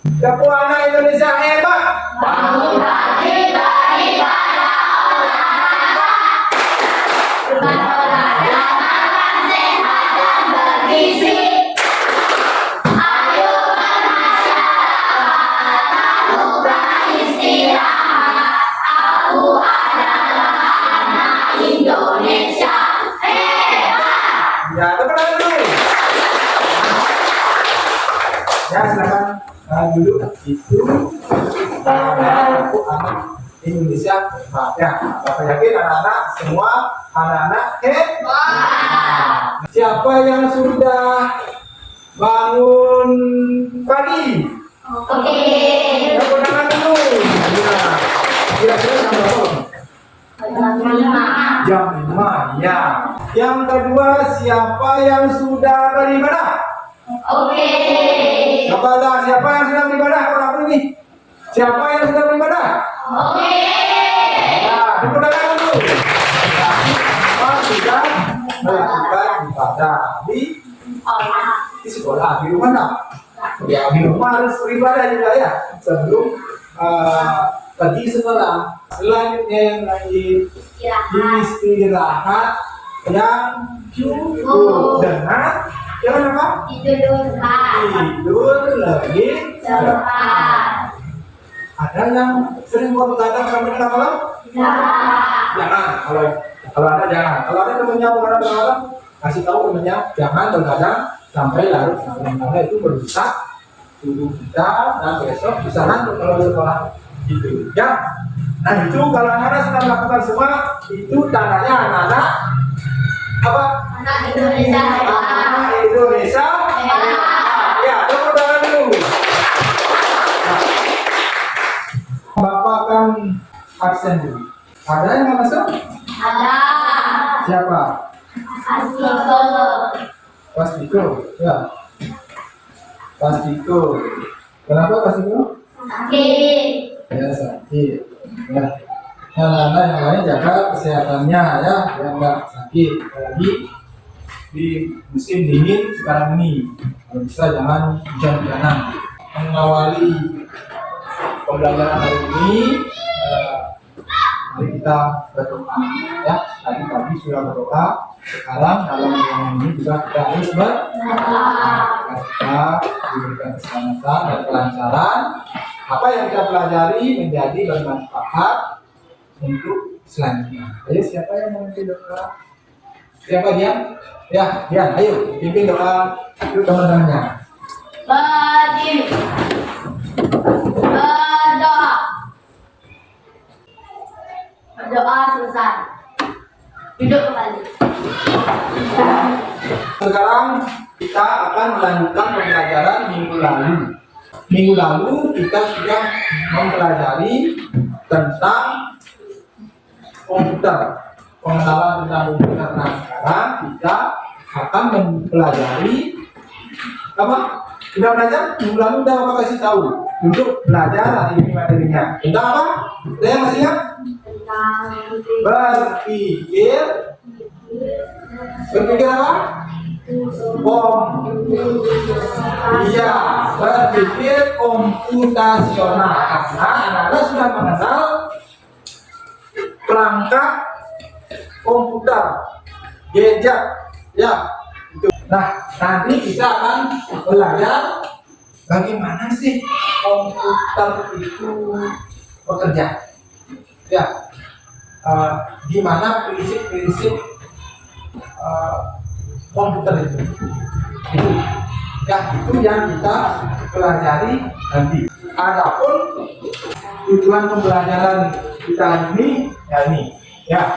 Kamu anak Indonesia hebat. Bangun pagi beribadah olahraga. Berolahraga makan sehat dan bergizi. Ayo bermasyarakat, aku beristirahat. Aku adalah anak Indonesia hebat. Ya, tepuk tangan dulu. Ya, silakan duduk. Itu aku anak Indonesia hebat. Ya, Bapak yakin anak-anak semua anak-anak hebat. Siapa yang sudah bangun pagi? Oke. Tepuk tangan dulu. Ya, kira-kira jam berapa? Jam 5, ya. Yang kedua, siapa yang sudah beribadah? Oke. Siapa yang sudah beribadah? Orang ini. Siapa yang sudah beribadah? Oke. Nah, tepuk tangan dulu. Siapa sudah melakukan ibadah di sekolah, di rumah enggak? Ya, di rumah harus beribadah juga ya. Sebelum pergi sekolah. Selanjutnya yang lain istirahat yang cukup dengan apa? Tidur lebih cepat. Ada yang sering begadang sampai tengah malam? Jangan. Kalau ada jangan. Kalau ada temennya begadang tengah malam, kasih tahu temennya jangan begadang sampai larut karena itu merusak tubuh kita dan besok bisa ngantuk kalau di sekolah gitu ya. Nah itu kalau anak-anak sudah melakukan semua itu tandanya anak-anak apa? Anak Indonesia hebat. Anak Indonesia hebat. Ya, tepuk tangan dulu. Nah, Bapak kan absen dulu. Ada yang mau masuk? Ada. Siapa? Asiko. Pas Diko. Ya. Pas Diko. Kenapa Pas Diko? Sakit. Ya sakit. Ya. Anak-anak yang lain jaga kesehatannya ya, biar nggak sakit. Apalagi di musim dingin sekarang ini, kalau bisa jangan hujan-hujanan. Mengawali pembelajaran hari ini, mari kita berdoa ya. Tadi pagi sudah berdoa, sekarang dalam ruangan ini juga kita harus berdoa. Kita diberikan keselamatan dan kelancaran. Apa yang kita pelajari menjadi bermanfaat untuk selanjutnya. Ayo siapa yang mau pimpin doa? Siapa dia? Ya, Dian, ayo pimpin doa untuk teman-temannya. Berdiri. Berdoa. Berdoa selesai. Duduk kembali. Sekarang kita akan melanjutkan pembelajaran minggu lalu. Minggu lalu kita sudah mempelajari tentang komputer, pengenalan tentang komputer. Nah sekarang kita akan mempelajari apa? Sudah belajar? Minggu lalu udah Bapak kasih tahu untuk belajar hari ini materinya. Tentang apa? Saya masih ingat? Berpikir. Berpikir apa? Iya, berpikir komputasional karena anak-anak sudah mengenal perangkat komputer, gadget, ya. Itu. Nah, nanti kita akan belajar bagaimana sih komputer itu bekerja, ya. Gimana prinsip-prinsip komputer itu ya, itu yang kita pelajari nanti. Adapun tujuan pembelajaran kita hari ini ya ini ya,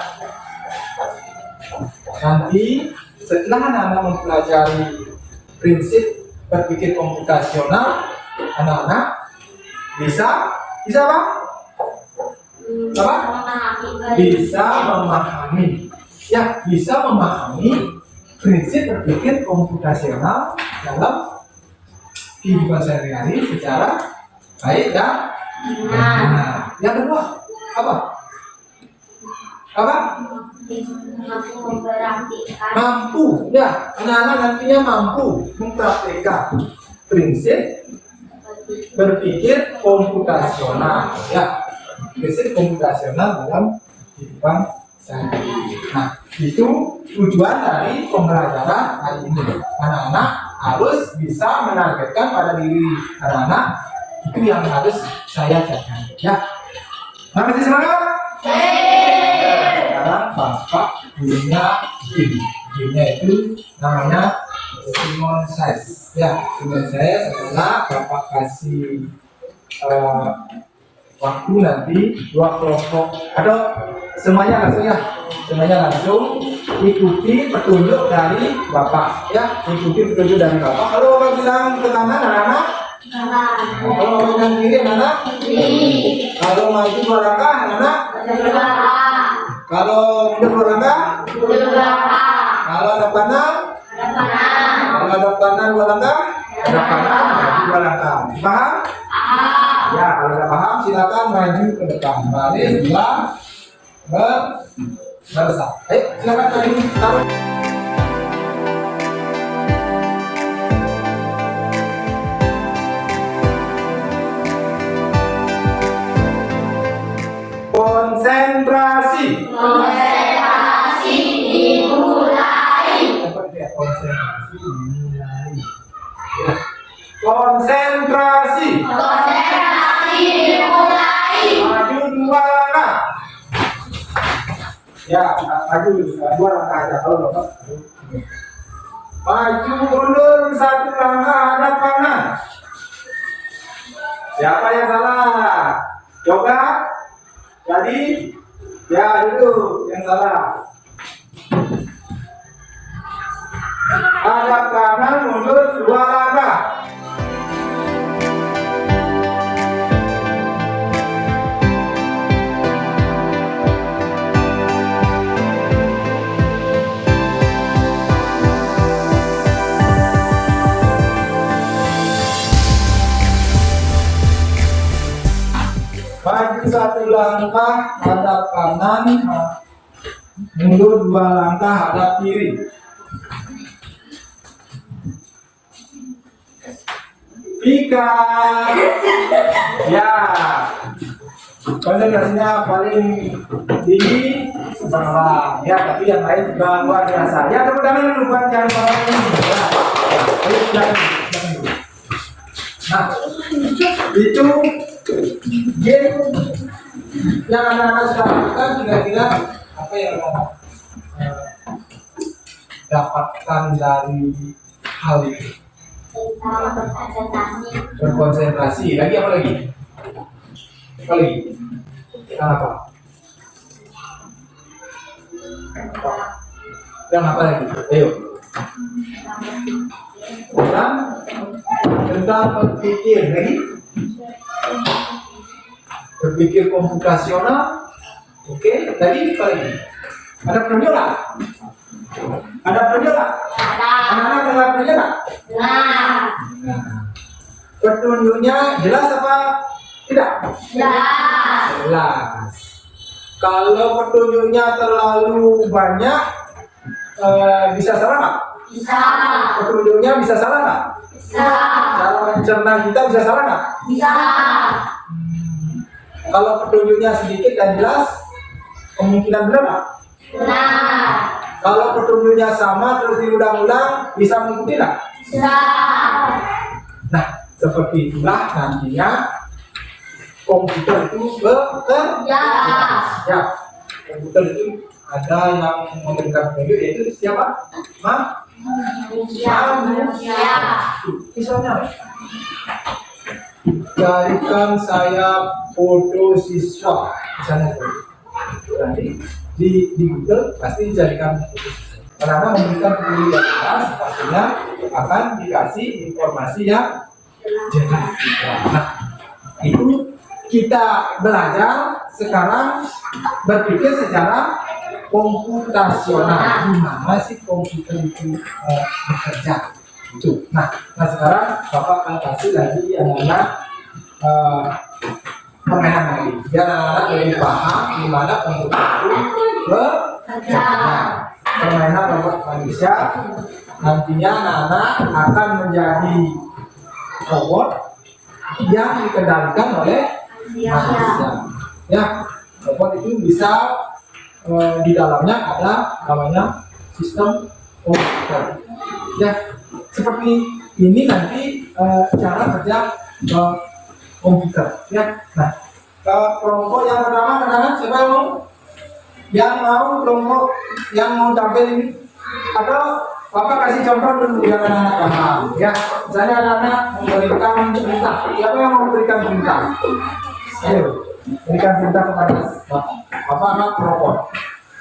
nanti setelah anak-anak mempelajari prinsip berpikir komputasional, anak-anak bisa apa? Bisa memahami ya, bisa memahami prinsip berpikir komputasional dalam kehidupan sehari-hari secara baik dan benar. Yang kedua apa? Mampu ya, anak-anak nantinya mampu mempraktikkan prinsip berpikir komputasional, ya, berpikir komputasional dalam kehidupan sehari-hari. Nah, itu tujuan dari pembelajaran hari ini. Anak-anak harus bisa menargetkan pada diri anak-anak, itu yang harus saya catat. Ya, masih semangat? Sekarang Bapak punya gamenya itu namanya Simon Says. Ya, Simon Says adalah Bapak kasih waktu nanti dua kelompok atau semuanya langsung ikuti petunjuk dari Bapak, ya, ikuti petunjuk dari Bapak. Kalau Bapak bilang ke kanan anak-anak, kalau Bapak bilang kiri anak-anak, kalau maju dua langkah anak-anak, kalau mundur dua langkah, kalau ada kanan, kalau ada kanan dua langkah, ada kanan maju dua langkah. Paham? Ya, kalau sudah paham silakan maju ke depan. Baris dua bersatu. Ayo, silakan maju. Taruh. Konsentrasi. Seperti ya, konsentrasi dimulai. Ya. Konsentrasi. Maju dua langkah. Ya, maju dua langkah aja kalau Bapak. Maju mundur satu langkah hadap kanan. Siapa yang salah? Coba. Jadi, ya itu yang salah. Hadap kanan mundur dua langkah. Maju satu langkah hadap kanan, mundur dua langkah hadap kiri. Ikat. Ya. Konsentrasinya paling tinggi salah. Ya, tapi yang lain juga luar biasa. Ya, tepuk tangan dulu buat yang paling ini. Ya. Ayo, jangan dulu. Nah, itu game yang anak-anak sudah lakukan, kira-kira apa yang mau dapatkan dari hal itu? Berkonsentrasi. Lagi apa lagi? Apa lagi? Apa? Dan apa lagi? Ayo. Tentang berpikir lagi. Berpikir komputasional. Oke, tadi apa lagi? Ada petunjuk nggak? Ada petunjuk nggak? Anak-anak dengar petunjuk nggak? Nah, petunjuknya jelas apa tidak? Jelas. Kalau petunjuknya terlalu banyak, bisa salah nggak? Bisa. Petunjuknya bisa salah nggak? Bisa. Cara mencerna kita bisa salah nggak? Bisa. Kalau petunjuknya sedikit dan jelas, kemungkinan benar nggak? Benar. Kalau petunjuknya sama terus diulang-ulang, bisa mengikuti nggak? Bisa. Nah, seperti itulah nantinya komputer itu bekerja. Ya, komputer itu ada yang memberikan petunjuk, yaitu siapa? Manusia. Misalnya, carikan saya foto siswa, misalnya itu. Nanti di Google pasti carikan foto siswa. Karena memberikan petunjuk yang jelas, pastinya akan dikasih informasi yang jelas. Nah, itu kita belajar sekarang berpikir secara komputasional. Gimana sih komputer itu bekerja? Itu. Nah, sekarang Bapak akan kasih lagi anak-anak permainan lagi. Biar anak-anak lebih paham gimana komputer itu bekerja. Permainan robot manusia. Nantinya anak-anak akan menjadi robot yang dikendalikan oleh manusia. Ya, robot itu bisa di dalamnya ada namanya sistem komputer. Ya, seperti ini nanti cara kerja komputer. Ya, nah kelompok yang pertama kadang siapa yang mau kelompok yang mau tampil ini, atau Bapak kasih contoh dulu biar anak-anak paham. Ya, misalnya anak-anak memberikan perintah, siapa yang mau memberikan perintah? Ayo, berikan perintah kepada Bapak anak robot.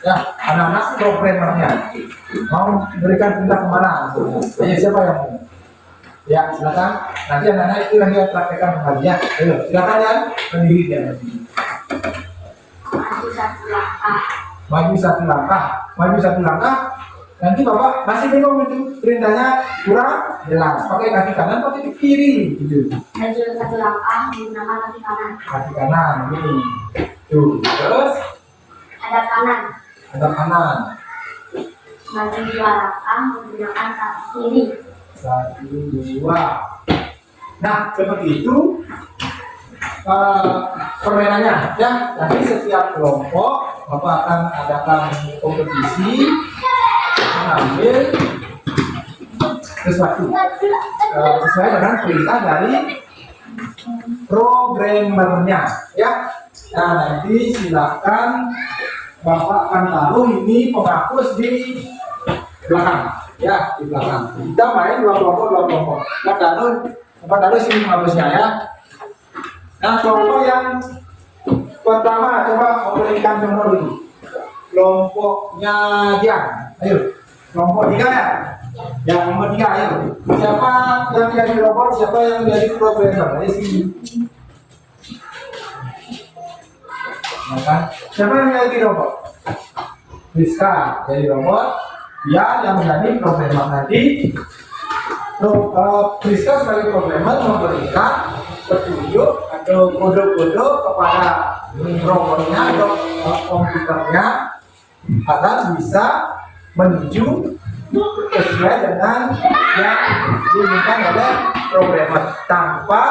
Ya, anak-anak programmernya mau berikan perintah kemana? Ayo, siapa yang mau? Ya, silakan. Nanti anak-anak itu nanti praktekkan kembali ya. Ayo, silakan ya, berdiri dia. Maju satu langkah. Nanti Bapak masih bingung itu perintahnya kurang jelas. Pakai kaki kanan, pakai kaki kiri, gitu. Maju satu langkah menggunakan kaki kanan. Kaki kanan, ini. Tuh, terus Hadap kanan. Maju dua langkah menggunakan kaki kiri. 1, 2. Nah, seperti itu permainannya ya. Nanti setiap kelompok Bapak akan adakan kompetisi mengambil sesuatu sesuai dengan perintah dari programmernya ya. Nah, nanti silakan Bapak akan taruh ini penghapus di belakang ya, di belakang. Kita main dua kelompok. Bapak taruh sini penghapusnya ya. Nah, kelompok yang pertama coba memberikan contoh dulu. Kelompoknya Dian, ayo. Kelompok 3 ya? Yang nomor 3 ayo. Siapa yang jadi robot, siapa yang jadi programmer? Ayo sini. Nah, kan? Siapa yang jadi robot? Rizka jadi robot. Dia yang menjadi programmer nanti. Rizka sebagai programmer memberikan petunjuk atau kode-kode kepada robotnya atau komputernya agar bisa menuju sesuai dengan yang diinginkan oleh programmer tanpa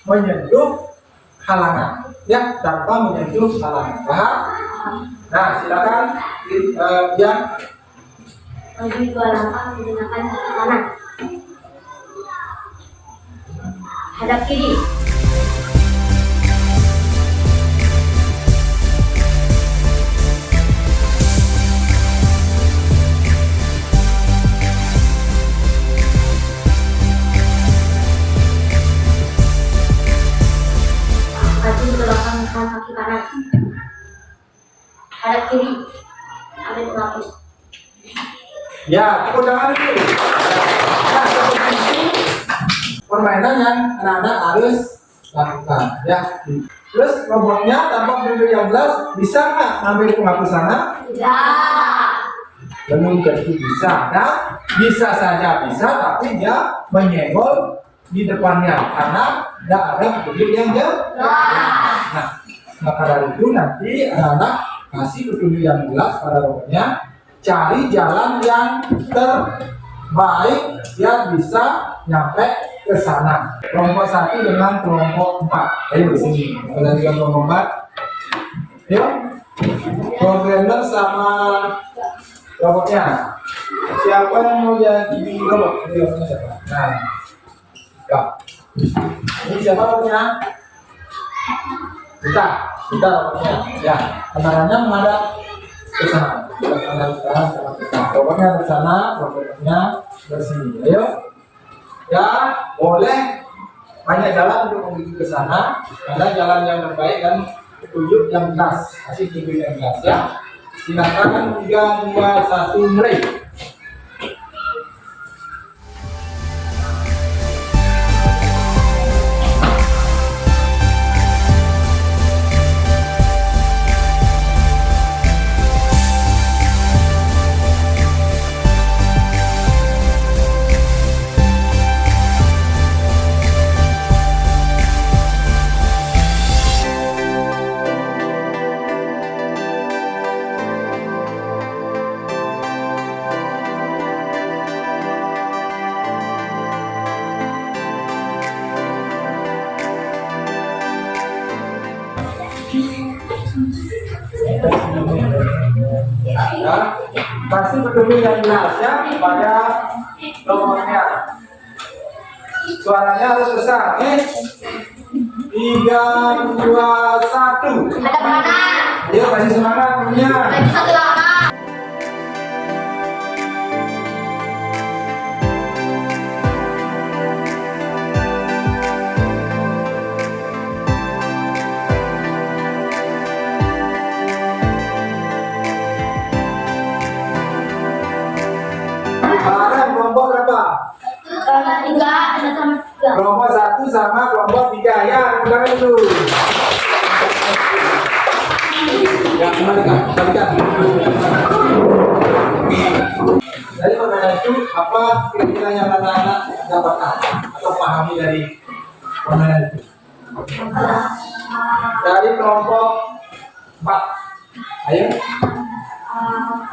menyentuh halangan. Ya, tanpa menyentuh halangan. Paham? Nah, silakan yang Maju dua langkah menggunakan kaki kanan. Hadap kiri. Maju ke belakang dengan kaki kanan. Hadap kiri. Ambil penghapus. ya, tepuk tangan dulu. Nah, seperti itu permainan yang anak-anak harus lakukan ya. Terus robotnya tanpa pintu yang jelas bisa nggak ambil penghapus sana? Tidak. Belum tentu bisa. Nah, bisa saja bisa, tapi dia menyenggol di depannya karena tidak ada petunjuk yang jelas. Nah, maka dari itu nanti anak-anak kasih petunjuk yang jelas pada robotnya, cari jalan yang terbaik biar bisa nyampe ke sana. Kelompok 1 dengan kelompok 4. Ayo di sini. Kalian dengan kelompok 4. Yuk. Programmer sama robotnya. Siapa yang mau jadi robot? Ini robotnya siapa? Nah. Kak. Ini siapa robotnya? Kita robotnya. Ya. Kendaranya menghadap ke sana. Robotnya ke sana, robotnya ke sini. Ayo. Ya, boleh banyak jalan untuk menuju ke sana. Ada jalan yang terbaik dan petunjuk yang jelas. Kasih petunjuk yang jelas ya. Silakan 3, 2, 1 mulai. Kasih petunjuk yang jelas ya pada nomornya. Suaranya harus besar. 3, 2, 1. Ada mana? Ayo kasih semangat punya. Lagi satu lama. Sekarang kelompok berapa? Tiga, ada sama tiga. Kelompok 1 sama kelompok 3 ya, ulang itu. Ya, kembalikan. Jadi permainan itu apa kira-kira yang anak-anak dapatkan atau pahami dari permainan itu? Dari kelompok 4. Ayo.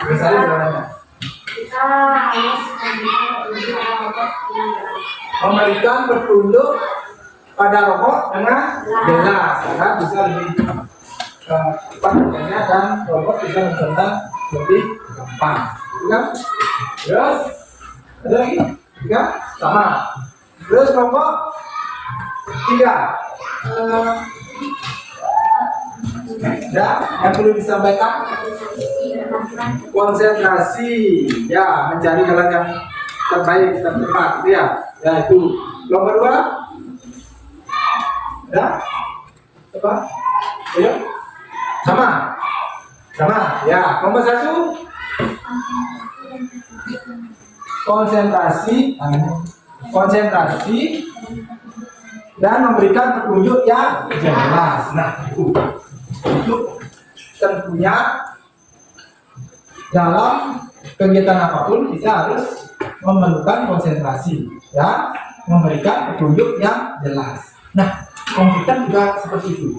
Misalnya berapa? Kita harus Memberikan petunjuk pada robot dengan jelas, agar bisa lebih cepat kerjanya dan robot bisa mencontoh lebih gampang. Kan? Terus ada lagi? 3 sama. Terus kelompok 3. Yang perlu disampaikan konsentrasi ya, mencari jalan yang terbaik dan tepat ya. Ya itu nomor 2 ya apa ayo sama ya. Nomor 1 konsentrasi dan memberikan petunjuk yang jelas. Nah itu tentunya dalam kegiatan apapun kita harus memerlukan konsentrasi ya, memberikan petunjuk yang jelas. Nah, komputer juga seperti itu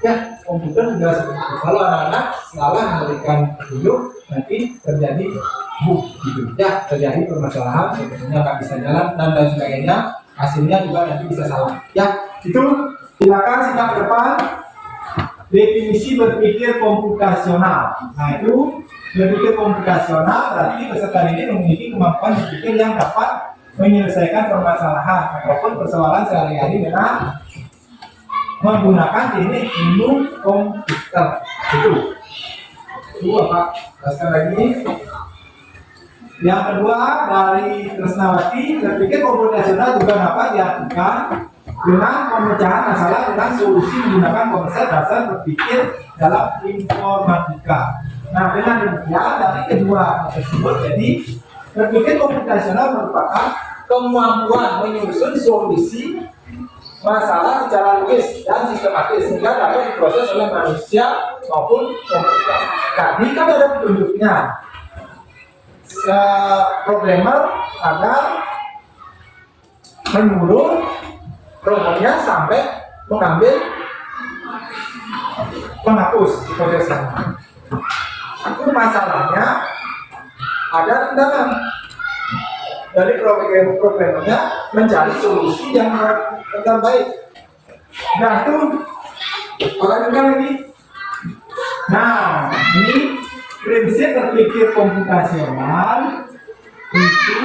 ya, komputer juga seperti itu. Kalau anak-anak salah memberikan petunjuk, nanti terjadi bug gitu ya, terjadi permasalahan, sebetulnya nggak bisa jalan dan lain sebagainya, hasilnya juga nanti bisa salah ya. Itu silakan simak ke depan. Definisi berpikir komputasional. Nah itu berpikir komputasional berarti peserta ini memiliki kemampuan berpikir yang dapat menyelesaikan permasalahan ataupun persoalan sehari-hari dengan menggunakan teknik ilmu komputer. Itu apa? Jelaskan lagi. Yang kedua dari Tresnawati, berpikir komputasional juga dapat diartikan dengan pemecahan masalah dengan solusi menggunakan konsep dasar berpikir dalam informatika. Nah, dengan demikian dari kedua tersebut, jadi berpikir komputasional merupakan kemampuan menyusun solusi masalah secara logis dan sistematis sehingga dapat diproses oleh manusia maupun komputer. Tadi kan ada petunjuknya. Programmer agar menyuruh robotnya sampai menghapus hipotesa. Itu masalahnya ada rendaman dari programmernya mencari solusi yang terbaik. Nah itu orang lagi. Nah ini prinsip berpikir komputasional itu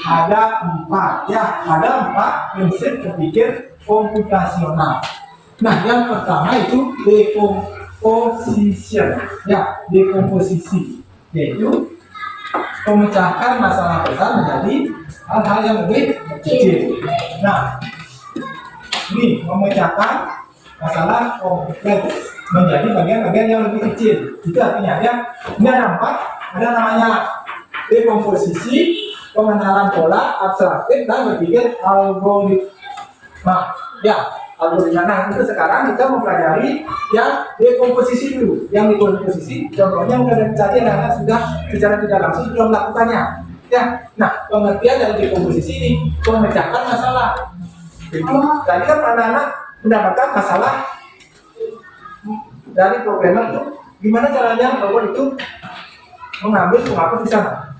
ada 4 ya, ada 4 prinsip berpikir komputasional. Nah yang pertama itu decomposition ya, dekomposisi, yaitu memecahkan masalah besar menjadi hal-hal yang lebih kecil. Nah ini memecahkan masalah kompleks menjadi bagian-bagian yang lebih kecil. Itu artinya ya, ini ada 4, ada namanya dekomposisi, pengenalan pola, abstraktif, dan berpikir algoritma. Ya, algoritma. Nah, itu sekarang kita mempelajari yang dekomposisi dulu. Yang dekomposisi, contohnya mungkin tadi anak-anak sudah secara tidak langsung sudah melakukannya. Ya, nah pengertian dari dekomposisi ini memecahkan masalah. Jadi, tadi kan anak-anak mendapatkan masalah dari programmer itu, gimana caranya robot itu menghapus di sana.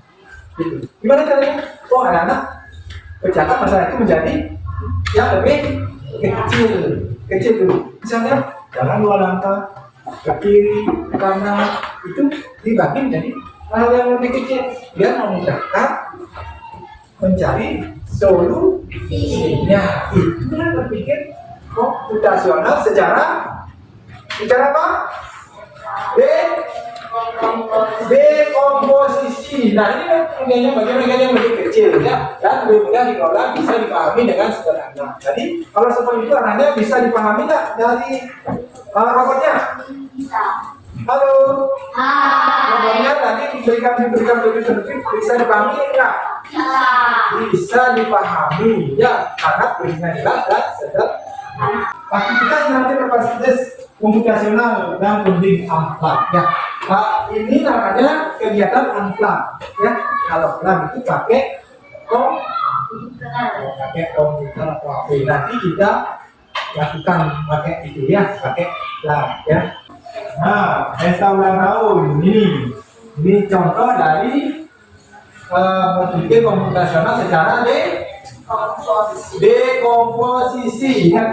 Gitu. Gimana caranya? Oh, anak-anak pecahkan masalah itu menjadi yang lebih kecil dulu. Misalnya, jalan 2 langkah ke kiri, ke kanan, itu dibagi menjadi hal yang lebih kecil biar memudahkan mencari solusinya. Itu yang berpikir komputasional secara apa? Dekomposisi. Nah ini kan bagian-bagian yang lebih kecil ya, dan lebih mudah dikelola, bisa dipahami dengan sederhana. Jadi kalau seperti itu arahnya bisa dipahami nggak dari robotnya? Halo. Robotnya tadi diberikan bisa dipahami nggak? Bisa dipahami ya, karena tulisnya jelas dan sederhana. Aktivitas nanti berbasis komputasional dan coding unplugged ya. Ini namanya kegiatan unplugged ya. Kalau plan itu pakai komputer atau HP. Nanti kita lakukan pakai itu ya, pakai plan ya. Nah, pesta ulang tahun ini contoh dari berpikir komputasional secara dekomposisi ya,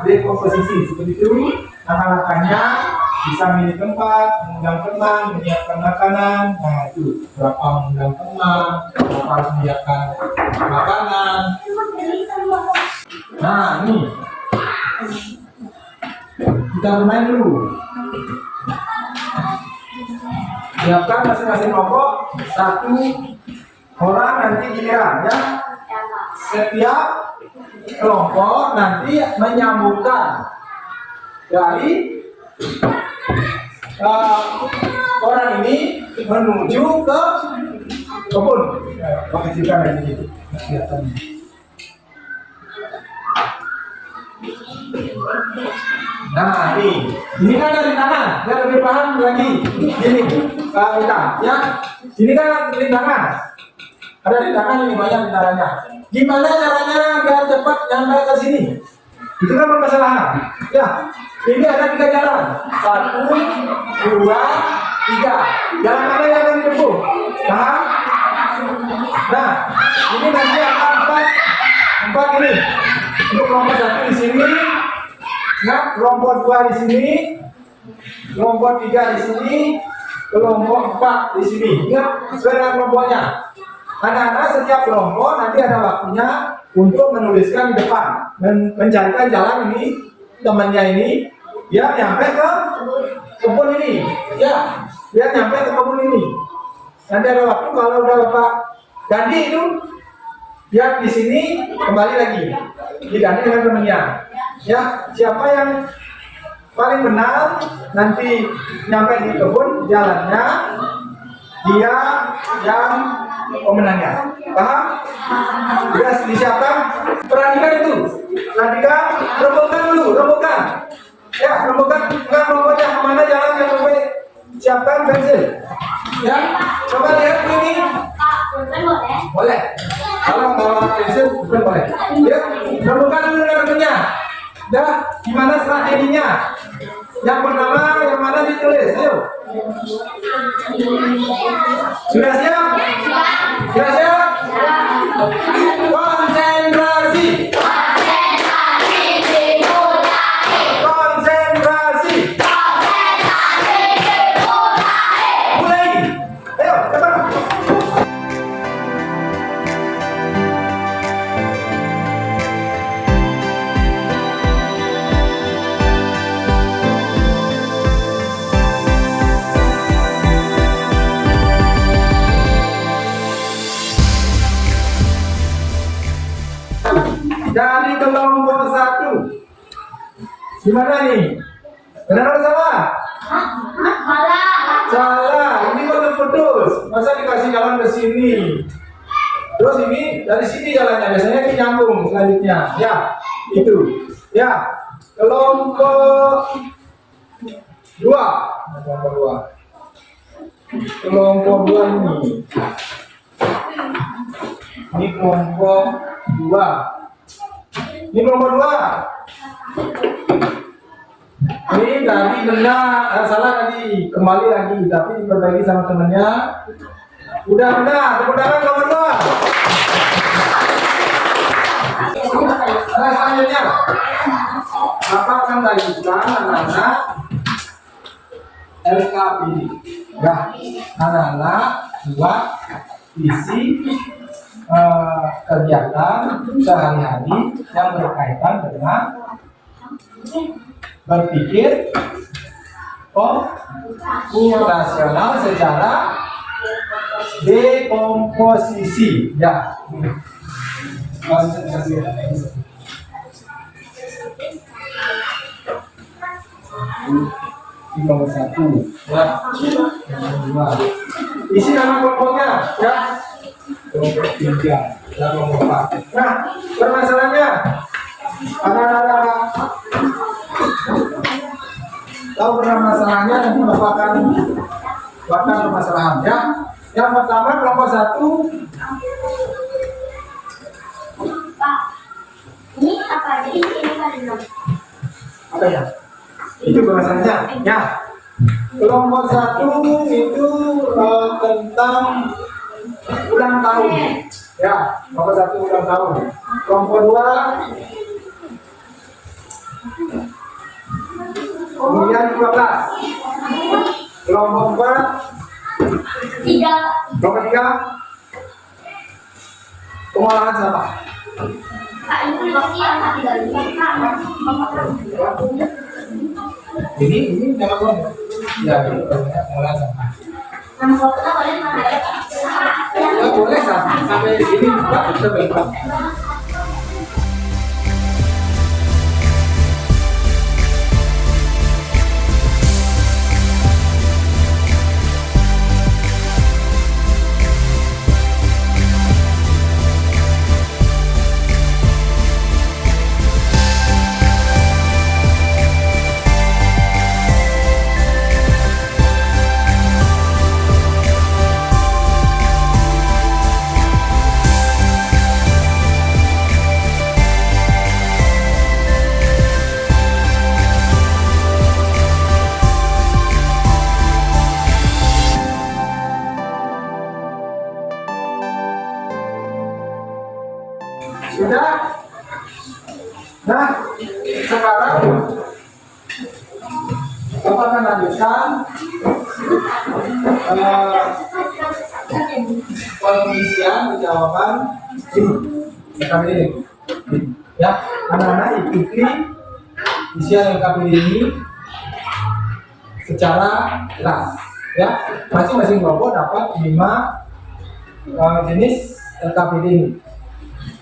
dekomposisi seperti itu. Langkah-langkahnya bisa milih tempat, mengundang teman, menyiapkan makanan. Nah itu berapa mengundang teman, berapa harus menyiapkan makanan. Nah ini kita bermain dulu. Siapkan masing-masing kelompok satu orang, nanti giliran ya. Setiap kelompok nanti menyambungkan dari orang ini menuju ke kebun. Pakai cerita lagi gitu. Nah ini kan dari tangan, biar lebih paham lagi. Ini kita ya. Ini kan rintangan. Ada rintangan ini, banyak rintangannya. Gimana caranya biar cepat sampai ke sini? Itu kan permasalahan. Ya, ini ada 3 jalan. 1, 2, 3. Jalan mana yang akan ditempuh? Paham? Nah, ini nanti akan 4 ini. Untuk kelompok 1 di sini, nah, kelompok 2 di sini, kelompok 3 di sini, kelompok 4 di sini. Ingat sesuai dengan kelompoknya. Anak-anak setiap kelompok nanti ada waktunya untuk menuliskan di depan, mencarikan jalan ini, temannya ini, ya nyampe ke kebun ini, ya, dia nyampe ke kebun ini. Nanti ada waktu kalau udah Bapak ganti itu, dia di sini kembali lagi, diganti dengan temannya. Ya, siapa yang paling benar nanti nyampe di kebun jalannya, dia yang pemenangnya. Paham? Sudah disiapkan? Perhatikan itu. Perhatikan, rombongan dulu, rombongan. Ya, rombongan, enggak rombongan kemana jalan yang sampai siapkan pensil. Ya, coba lihat ini. Boleh. Kalau bawa pensil, bukan boleh. Ya, rombongan dulu rombongannya. Dah, gimana strateginya? Yang pertama, yang mana ditulis? Ayo. Sudah siap? Sudah siap? Konsentrasi. Konsentrasi. Mulai. Ayo, cepat. Dari kelompok 1, gimana nih? Benar atau salah? Salah. Ini kok putus. Masa dikasih jalan ke sini? Terus ini dari sini jalannya, biasanya ini nyambung selanjutnya. Ya, itu. Ya, kelompok 2. Kelompok 2 ini. Ini kelompok 2. Ini kelompok 2. Ini tadi benar, salah tadi, kembali lagi, tapi diperbaiki sama temennya. Udah benar, tepuk tangan kelompok 2. Nah, selanjutnya, Bapak akan lanjutkan anak-anak LKPD. Ya, anak-anak buat isi kegiatan sehari-hari yang berkaitan dengan berpikir komputasional secara dekomposisi. Ya. Ini nomor 1 ya. Nomor 2. Isi nama kelompoknya ya. Kelompok 3 dan kelompok 4. Nah, permasalahannya anak-anak tahu permasalahannya dan merupakan permasalahan ya. Yang pertama kelompok 1. Pak, ini apa aja ini kan? Apa ya? Itu bahasanya ya. Kelompok 1 itu tentang ulang tahun ya. Kelompok 1 ulang tahun. Kelompok 2 kemudian 12. Kelompok 4 Tiga. kelompok 3 pengolahan sampah. Pak, ini masih yang tiga Ini jangan lupa ya, ini pengolahan sampah. Ya, boleh sampai sini Pak, bisa berapa? Sudah? Nah, sekarang Bapak akan lanjutkan pengisian jawaban ini. Ya, anak-anak ikuti isian LKPD ini secara jelas. Ya, masing-masing kelompok dapat 5 jenis LKPD ini.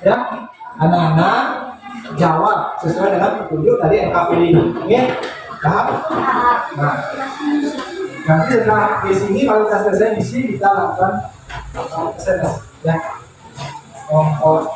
Ya, anak-anak jawab sesuai dengan petunjuk dari LKPD ini. Oke, paham? Nah, nanti setelah di sini kalau kita selesai isi kita lakukan presentasi. Ya, kelompok.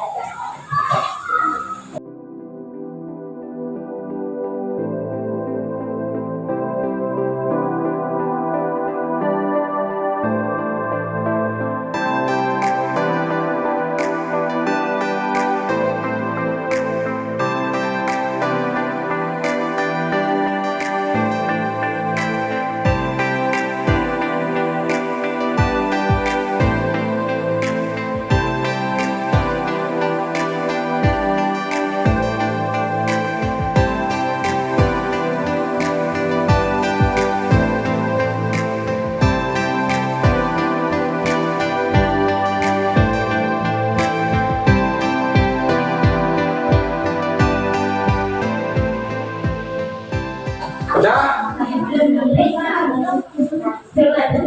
Udah?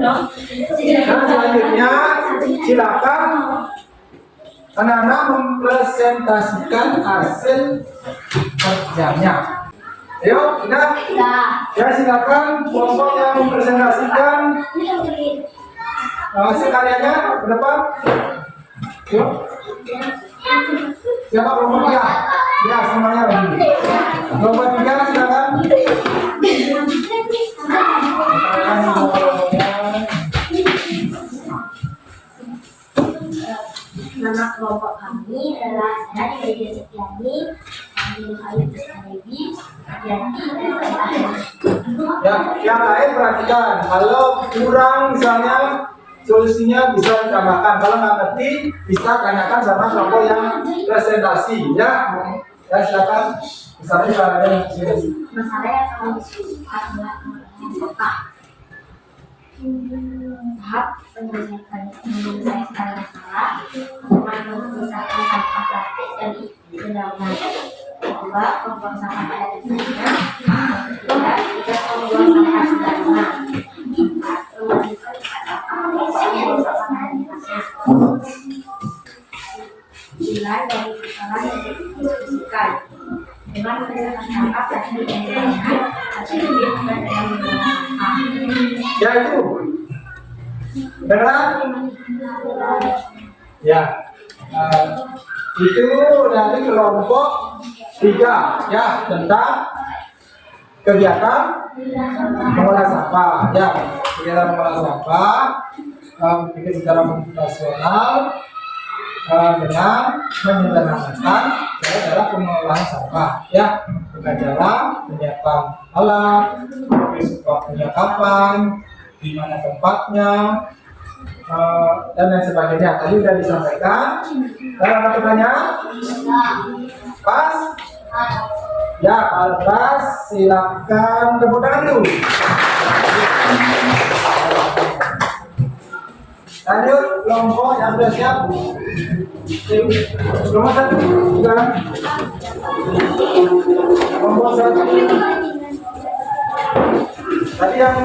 Nah, selanjutnya silakan anak-anak mempresentasikan hasil kerjanya. Ayo, sudah? Ya, silakan kelompok yang mempresentasikan hasil karyanya ke depan. Yuk. Siapa kelompok 3? Ya, semuanya lagi. Kelompok 3 silakan. Nama kelompok kami adalah saya Dewi Setiani, kami Ayu Dewi, Yanti, Ya, yang lain perhatikan. Kalau kurang misalnya solusinya bisa ditambahkan. Kalau nggak ngerti bisa tanyakan sama kelompok yang presentasi. Ya, ya silakan. Misalnya kalau ada yang presentasi. masalahnya kalau adalah kota. Tahap menyelesaikan masalah, memisahkan sampah plastik dari benda-benda. Kedua, membuang sampah pada tempatnya. Ketiga, tidak membuang sampah sembarangan. Empat, mewajibkan tempat sampah membuang sampah pada tempatnya. 9. Dari kesalahan yang didiskusikan dengan memisahkan sampah plastik dan benda-benda atau bukan dalam membuang sampah. Ya itu. Benar? Ya. Itu dari kelompok 3 ya, tentang kegiatan mengolah sampah ya, kegiatan mengolah sampah bikin secara komputasional dengan menyederhanakan cara pengolahan sampah ya, dengan cara menyiapkan alat, waktunya kapan, di mana tempatnya, dan lain sebagainya. Tadi sudah disampaikan. Ada pertanyaan? Pas? Ya, kalau pas silakan tepuk tangan dulu. Lanjut, kelompok yang sudah siap. Kelompok 1 juga. Kelompok 1. Tadi yang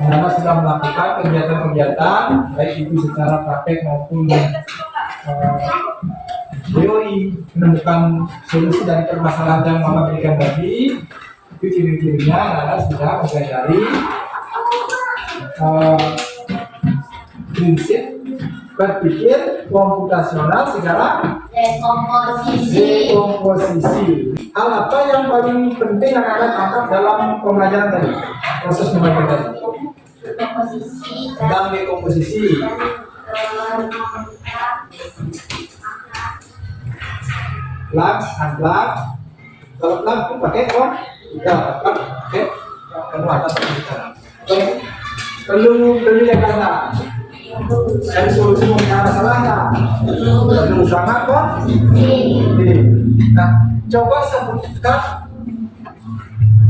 Anda sudah melakukan kegiatan-kegiatan baik itu secara praktek maupun teori, menemukan solusi dari permasalahan yang Mama berikan tadi. Itu ciri-cirinya Anda sudah mempelajari prinsip berpikir komputasional secara dekomposisi. Hal apa yang paling penting yang Anda tangkap dalam pembelajaran tadi, proses pembelajaran tadi? Tentang dekomposisi. Plug, unplug. Kalau plug itu pakai apa? Ya, pakai atas kita. Perlu yang kata. Cari solusi mengenai masalahnya. Perlu sangat kok. Nah, coba sebutkan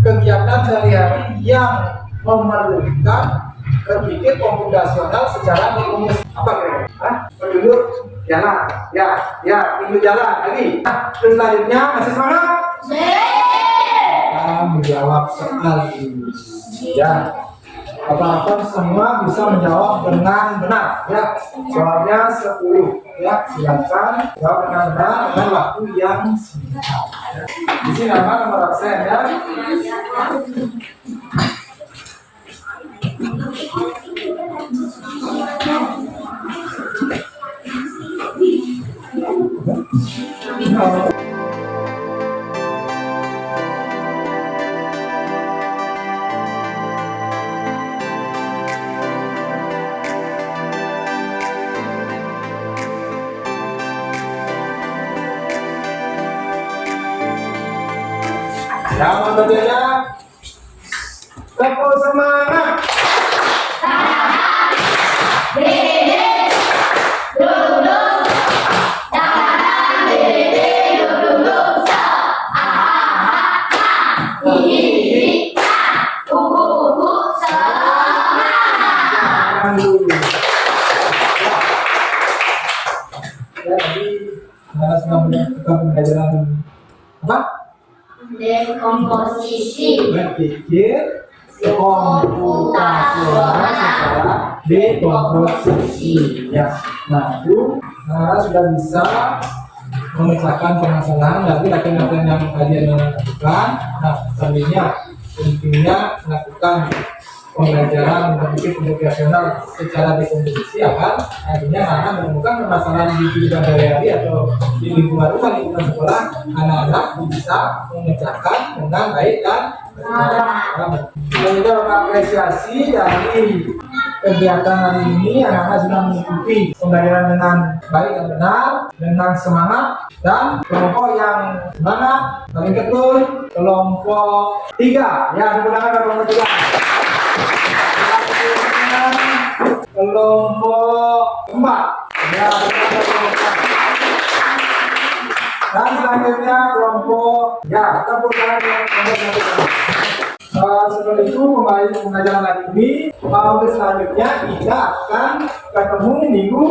kegiatan sehari-hari yang memerlukan berpikir komputasional secara dekomposisi. Apa kira-kira? Penduduk jalan, ya, penduduk jalan lagi. Terus selanjutnya masih semangat? Menjawab sekali. Ya, apa-apa semua bisa menjawab dengan benar. Ya, soalnya 10. Ya, silakan jawab dengan benar dengan waktu yang singkat. Di sini nama nomor absen ya. Yang berbeda, tepuk semangat. Pembelajaran apa? Dekomposisi. Berpikir komputasional secara dekomposisi. Ya, nah itu sudah bisa memecahkan permasalahan dari latihan-latihan yang kalian lakukan. Nah, selanjutnya pentingnya melakukan pembelajaran berpikir komputasional secara dekomposisi akan akhirnya anak menemukan permasalahan di kehidupan sehari-hari atau di lingkungan rumah lingkungan sekolah, anak-anak bisa memecahkan dengan baik dan benar. Kita mengapresiasi dari kegiatan hari ini, anak-anak sudah mengikuti pembelajaran dengan baik dan benar, dengan semangat, dan kelompok yang semangat paling betul kelompok 3 ya, digunakan kelompok 3. Kelompok 4 ya, dan selanjutnya kelompok ya, kita bukan kelompok. Seperti itu kembali pengajaran hari ini. Untuk selanjutnya kita akan ketemu minggu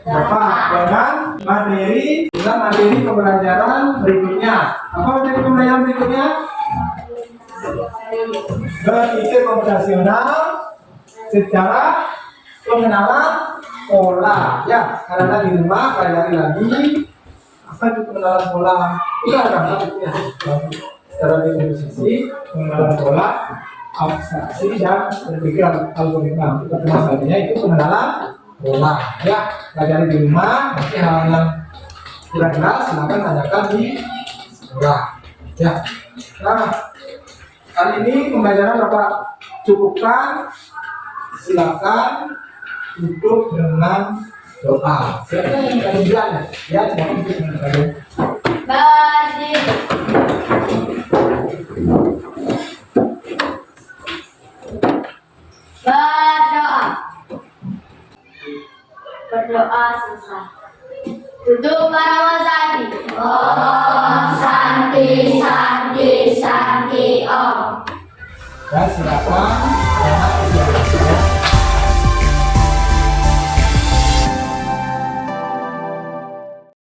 depan dengan materi pembelajaran berikutnya. Apa materi pembelajaran berikutnya? Berpikir komputasional secara pengenalan pola ya, karena di rumah pelajari lagi apa itu pengenalan pola. Kita akan ya, secara definisi pengenalan pola, abstraksi dan berpikir algoritma. Kita masalahnya itu pengenalan pola ya, pelajari di rumah. Nanti hal yang kira-kira silakan tanyakan di sekolah ya. Nah, kali ini pembelajaran Bapak cukupkan, silakan tutup dengan doa. Siapa yang akan bilang ya, silakan tutup dengan doa. Berdoa susah. Duduk para wasati. Om Santi Santi Santi Om. Ya, silakan